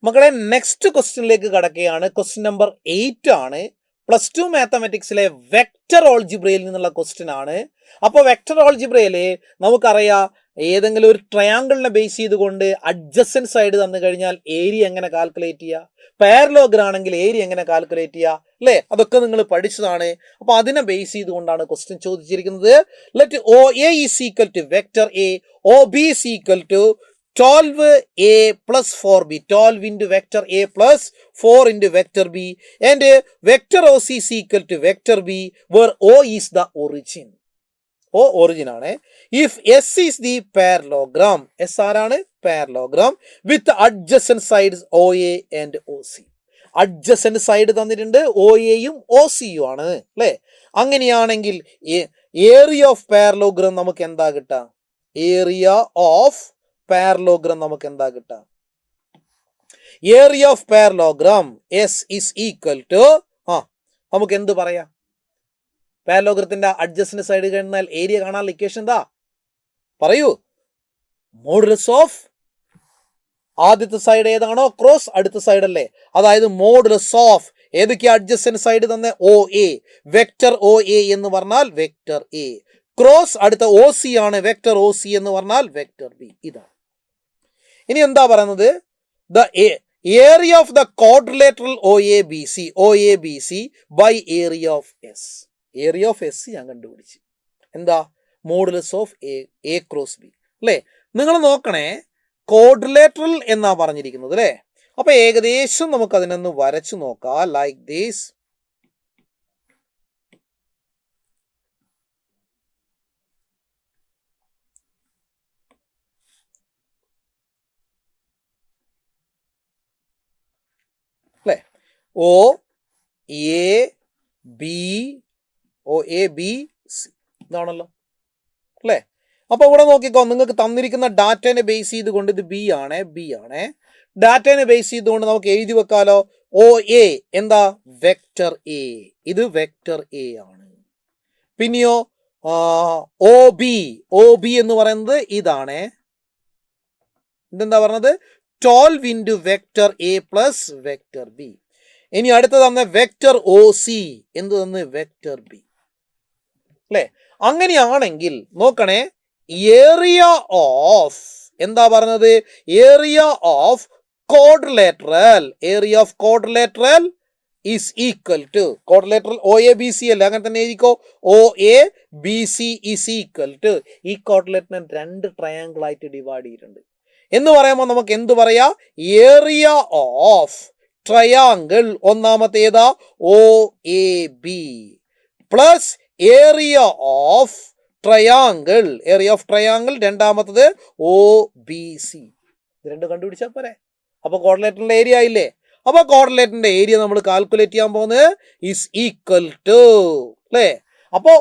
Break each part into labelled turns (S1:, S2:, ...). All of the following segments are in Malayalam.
S1: മക്കളെ നെക്സ്റ്റ് ക്വസ്റ്റ്യനിലേക്ക് കടക്കുകയാണ്. ക്വസ്റ്റ്യൻ നമ്പർ 8 ആണ്. +2 മാത്തമാറ്റിക്സിലെ വെക്റ്റർ ഓൾജിബ്രയിൽ നിന്നുള്ള ക്വസ്റ്റ്യൻ ആണ്. അപ്പോൾ വെക്റ്റർ ഓൾജിബ്രയില് നമുക്കറിയാം, ഏതെങ്കിലും ഒരു ട്രയാങ്കിളിനെ ബേസ് ചെയ്തുകൊണ്ട് അഡ്ജസൻറ്റ് സൈഡ് തന്നു കഴിഞ്ഞാൽ ഏരിയ എങ്ങനെ കാൽക്കുലേറ്റ് ചെയ്യുക, പാരലോഗ്രാം ആണെങ്കിൽ ഏരിയ എങ്ങനെ കാൽക്കുലേറ്റ് ചെയ്യുക, അല്ലേ? അതൊക്കെ നിങ്ങൾ പഠിച്ചതാണ്. അപ്പോൾ അതിനെ ബേസ് ചെയ്തുകൊണ്ടാണ് ക്വസ്റ്റ്യൻ ചോദിച്ചിരിക്കുന്നത്. Let OA is equal to vector A, OB is equal to 12A plus 4B, 12 into vector A plus 4 into vector B, and vector OC is equal to vector B, where O is the origin. O origin ആണ്. If S is the parallelogram, S ആരാണ്? Parallelogram with adjacent sides OA and OC. Adjacent side തന്നിട്ടുണ്ട്, OAയും OCയും ആണ്, അല്ലേ? അങ്ങനെയാണെങ്കിൽ ഏരിയ ഓഫ് പാരലോഗ്രാം നമുക്ക് എന്താ കിട്ടുക? ഏരിയ ഓഫ് പാരലോഗ്രാം നമുക്ക് എന്താ കിട്ടുക? Area of parallelogram S is equal to നമുക്ക് എന്ത് പറയാം? പാരലോഗ്രത്തിന്റെ അഡ്ജസ്റ്റന്റ് സൈഡ് കഴിഞ്ഞാൽ ഏരിയ കാണാനുള്ള ഇക്വേഷൻ എന്താ? പറയൂ. മോഡുലസ് ഓഫ് ആദ്യത്തെ സൈഡ് ഏതാണോ ക്രോസ് അടുത്ത സൈഡ് അല്ലേ? അതായത് മോഡുലസ് ഓഫ് ഏതൊക്കെയാ അഡ്ജസ്റ്റന്റ് സൈഡ് തന്നെ? OA, വെക്റ്റർ OA എന്ന് പറഞ്ഞാൽ വെക്റ്റർ A, ക്രോസ് അടുത്ത OC ആണ്, വെക്റ്റർ OC എന്ന് പറഞ്ഞാൽ വെക്റ്റർ B. ഇതാണ്. ഇനി എന്താ പറയുന്നത്? The area of the quadrilateral OABC by area of S. Area of S ഞാൻ കണ്ടുപിടിച്ച്. എന്താ? Modulus of A cross B, അല്ലേ? നിങ്ങൾ നോക്കണേ, ക്വാഡ്രിലേറ്ററൽ എന്നാ പറഞ്ഞിരിക്കുന്നത്, അല്ലേ? അപ്പൊ ഏകദേശം നമുക്ക് അതിനൊന്ന് വരച്ചു നോക്കാം. Like this. അല്ലേ? OABC ഇതാണല്ലോ, അല്ലേ? അപ്പൊ ഇവിടെ നോക്കിക്കോ, നിങ്ങൾക്ക് തന്നിരിക്കുന്ന ഡാറ്റനെ ബേസ് ചെയ്തുകൊണ്ട് ഇത് ബി ആണ്. ഡാറ്റനെ ബേസ് ചെയ്തുകൊണ്ട് നമുക്ക് എഴുതി വെക്കാലോ. OA എന്താ? വെക്റ്റർ A, ഇത് വെക്റ്റർ A ആണ്. പിന്നെയോ OB എന്ന് പറയുന്നത് ഇതാണ്. ഇതെന്താ പറഞ്ഞത്? 12 into vector A plus vector B. ഇനി അടുത്ത് തന്നെ വെക്റ്റർ OC എന്ത് തന്ന്? വെക്റ്റർ B, അല്ലേ? അങ്ങനെയാണെങ്കിൽ നോക്കണേ, ഏരിയ ഓഫ് എന്താ പറഞ്ഞത്? Area of quadrilateral is equal to quadrilateral OABC അല്ലേ? അങ്ങനെ തന്നെ എഴുതിക്കോ. OABC ഈസ് ഈക്വൽ ടു ഈ ക്വാഡ്രിലേറ്ററിനെ 2 ട്രയാങ്കിൾ ആയിട്ട് ഡിവൈഡ് ചെയ്തിട്ടുണ്ട് എന്ന് പറയുമ്പോൾ നമുക്ക് എന്ത് പറയാ? ഏരിയ ഓഫ് ട്രയാങ്കിൾ ഒന്നാമത്തെ ഏതാ? OAB plus area of triangle രണ്ടാമത്തത് OBC. ഇത് രണ്ടും കണ്ടുപിടിച്ചാൽ പോരെ? അപ്പൊ ക്വാഡ്രിലേറ്ററിന്റെ ഏരിയ ആയില്ലേ? അപ്പൊ ക്വാഡ്രിലേറ്ററിന്റെ ഏരിയ നമ്മൾ കാൽക്കുലേറ്റ് ചെയ്യാൻ പോകുന്നത് ഈസ് ഈക്വൽ ടു, അല്ലേ? അപ്പോ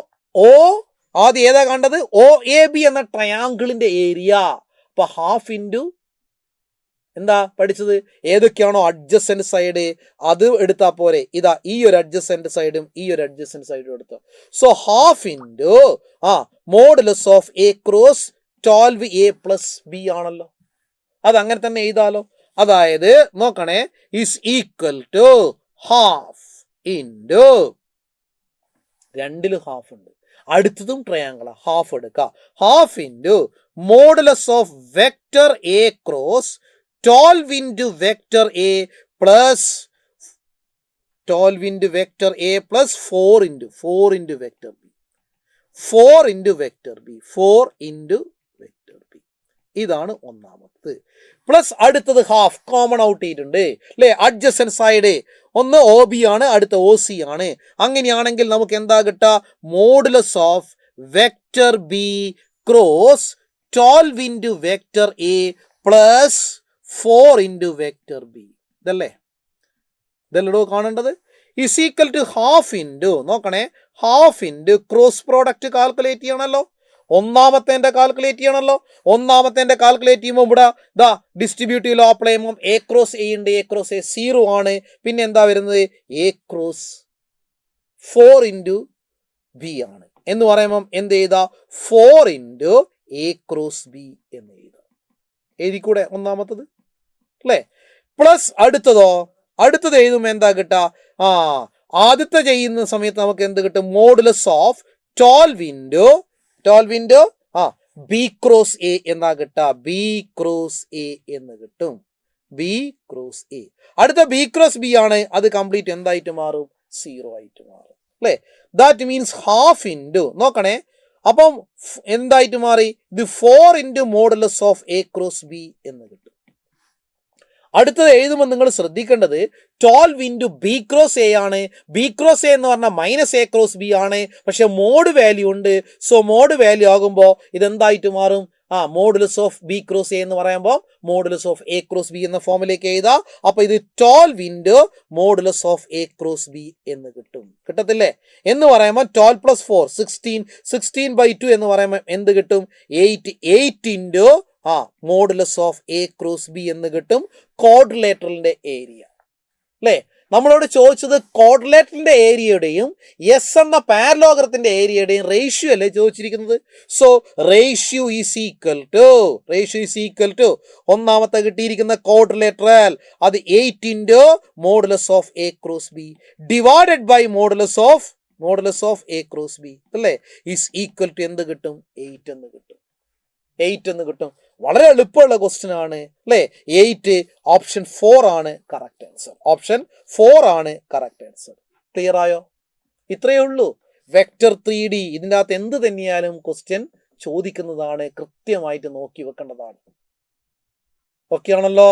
S1: ആദ്യം ഏതാ കണ്ടത്? OAB എന്ന ട്രയാങ്കിളിന്റെ ഏരിയ. അപ്പൊ ഹാഫ് ഇൻറ്റു എന്താ പഠിച്ചത്? ഏതൊക്കെയാണോ അഡ്ജസന്റ് സൈഡ് അത് എടുത്താൽ പോരെ? ഇതാ ഈ ഒരു അഡ്ജസന്റ് സൈഡും ഈ ഒരു അഡ്ജസന്റ് സൈഡും എടുത്തു. So half into modulus of A cross 12A plus B ആണല്ലോ. അത് അങ്ങനെ തന്നെ എഴുതാലോ. അതായത് നോക്കണേ, is equal to half into, രണ്ടിലും ഹാഫ് ഉണ്ട്, അടുത്തതും ട്രയാങ്കിളാ, ഹാഫ് എടുക്കുക. Half into modulus of vector A cross 12 into vector A plus 4 into vector vector B. 4 into vector B. ഇതാണ് ഒന്നാമത്. പ്ലസ് അടുത്തത് ഹാഫ് കോമൺ ഔട്ട് ചെയ്തിട്ടുണ്ട്, അല്ലേ? അഡ്ജസന്റ് സൈഡ് ഒന്ന് OB ആണ്, അടുത്ത OC ആണ്. അങ്ങനെയാണെങ്കിൽ നമുക്ക് എന്താ കിട്ടുക? Modulus of vector B cross 12 into vector A plus 4 into vector B. ഇതല്ലേ കാണേണ്ടത്? Is equal to half into, നോക്കണേ, half into cross product calculate ചെയ്യണമല്ലോ. ഒന്നാമത്തെ കാൽക്കുലേറ്റ് ചെയ്യുമ്പോൾ ഇവിടെ ഇതാ ഡിസ്ട്രിബ്യൂട്ടീവ് ലോ അപ്ലൈ ചെയ്യുമ്പോൾ A ക്രോസ് A ഉണ്ട്. A ക്രോസ് A 0 ആണ്. പിന്നെ എന്താ വരുന്നത്? A ക്രോസ് 4 into B ആണ്. എന്ന് പറയുമ്പം എന്ത് ചെയ്താ? 4 into A ക്രോസ് B എന്ന് എഴുതാം. എഴുതിക്കൂടെ ഒന്നാമത്തത്, അല്ലേ? പ്ലസ് അടുത്തത് എഴുതുമ്പോൾ എന്താ കിട്ടുക? ആദ്യത്തെ ചെയ്യുന്ന സമയത്ത് നമുക്ക് എന്ത് കിട്ടും? Modulus of 12 into B cross A എന്നാ കിട്ടുക. ബി ക്രോസ് എ എന്ന് കിട്ടും. B cross A. അടുത്ത ബി ക്രോസ് ബി ആണ്. അത് കംപ്ലീറ്റ് എന്തായിട്ട് മാറും? 0 ആയിട്ട് മാറും അല്ലേ? ദാറ്റ് മീൻസ് ഹാഫ് ഇൻറ്റു, നോക്കണേ, അപ്പം എന്തായിട്ട് മാറി? ഇത് 4 into modulus of A cross B എന്ന് കിട്ടും. അടുത്തത് എഴുതുമ്പോൾ നിങ്ങൾ ശ്രദ്ധിക്കേണ്ടത് 12 ഇൻറ്റു ബി ക്രോസ് എ ആണ്. ബി ക്രോസ് എ എന്ന് പറഞ്ഞാൽ മൈനസ് എ ക്രോസ് ബി ആണ്. പക്ഷെ മോഡ് വാല്യൂ ഉണ്ട്. സോ മോഡ് വാല്യൂ ആകുമ്പോൾ ഇതെന്തായിട്ട് മാറും? Modulus of B cross A എന്ന് പറയുമ്പോൾ modulus of A cross B എന്ന ഫോമിലേക്ക് എഴുതാം. അപ്പൊ ഇത് 12 into modulus of A cross B എന്ന് കിട്ടും. കിട്ടത്തില്ലേ? എന്ന് പറയുമ്പോൾ 12 പ്ലസ് 4 16/2 എന്ന് പറയുമ്പോൾ എന്ത് കിട്ടും? 8 into modulus of A cross B എന്ന് കിട്ടും. ക്വാഡ്രിലേറ്ററലിന്റെ ഏരിയ അല്ലേ? നമ്മളോട് ചോദിച്ചത് ക്വാഡ്രിലേറ്ററിന്റെ ഏരിയയുടെയും എസ് എന്ന പാരലോഗ്രത്തിന്റെ ഏരിയയുടെയും റേഷ്യോ അല്ലേ ചോദിച്ചിരിക്കുന്നത്. So ratio is equal to ഒന്നാമത്തെ കിട്ടിയിരിക്കുന്ന ക്വാഡ്രിലേറ്ററൽ അത് 8 into modulus of A cross B divided by modulus of A cross B അല്ലേ? ഈസ് ഈക്വൽ ടു എന്ത് കിട്ടും? 8 എന്ന് കിട്ടും. വളരെ എളുപ്പമുള്ള ക്വസ്റ്റ്യൻ ആണ് അല്ലേ? 8 ഓപ്ഷൻ 4 ആണ് കറക്റ്റ് ആൻസർ. ഓപ്ഷൻ 4 ആണ് കറക്റ്റ് ആൻസർ. ക്ലിയർ ആയോ? ഇത്രയേ ഉള്ളൂ. വെക്റ്റർ 3D ഇതിൻ്റെ അകത്ത് എന്ത് തന്നെയാലും ക്വസ്റ്റ്യൻ ചോദിക്കുന്നതാണ്. കൃത്യമായിട്ട് നോക്കി വെക്കേണ്ടതാണ്. ഓക്കെ ആണല്ലോ?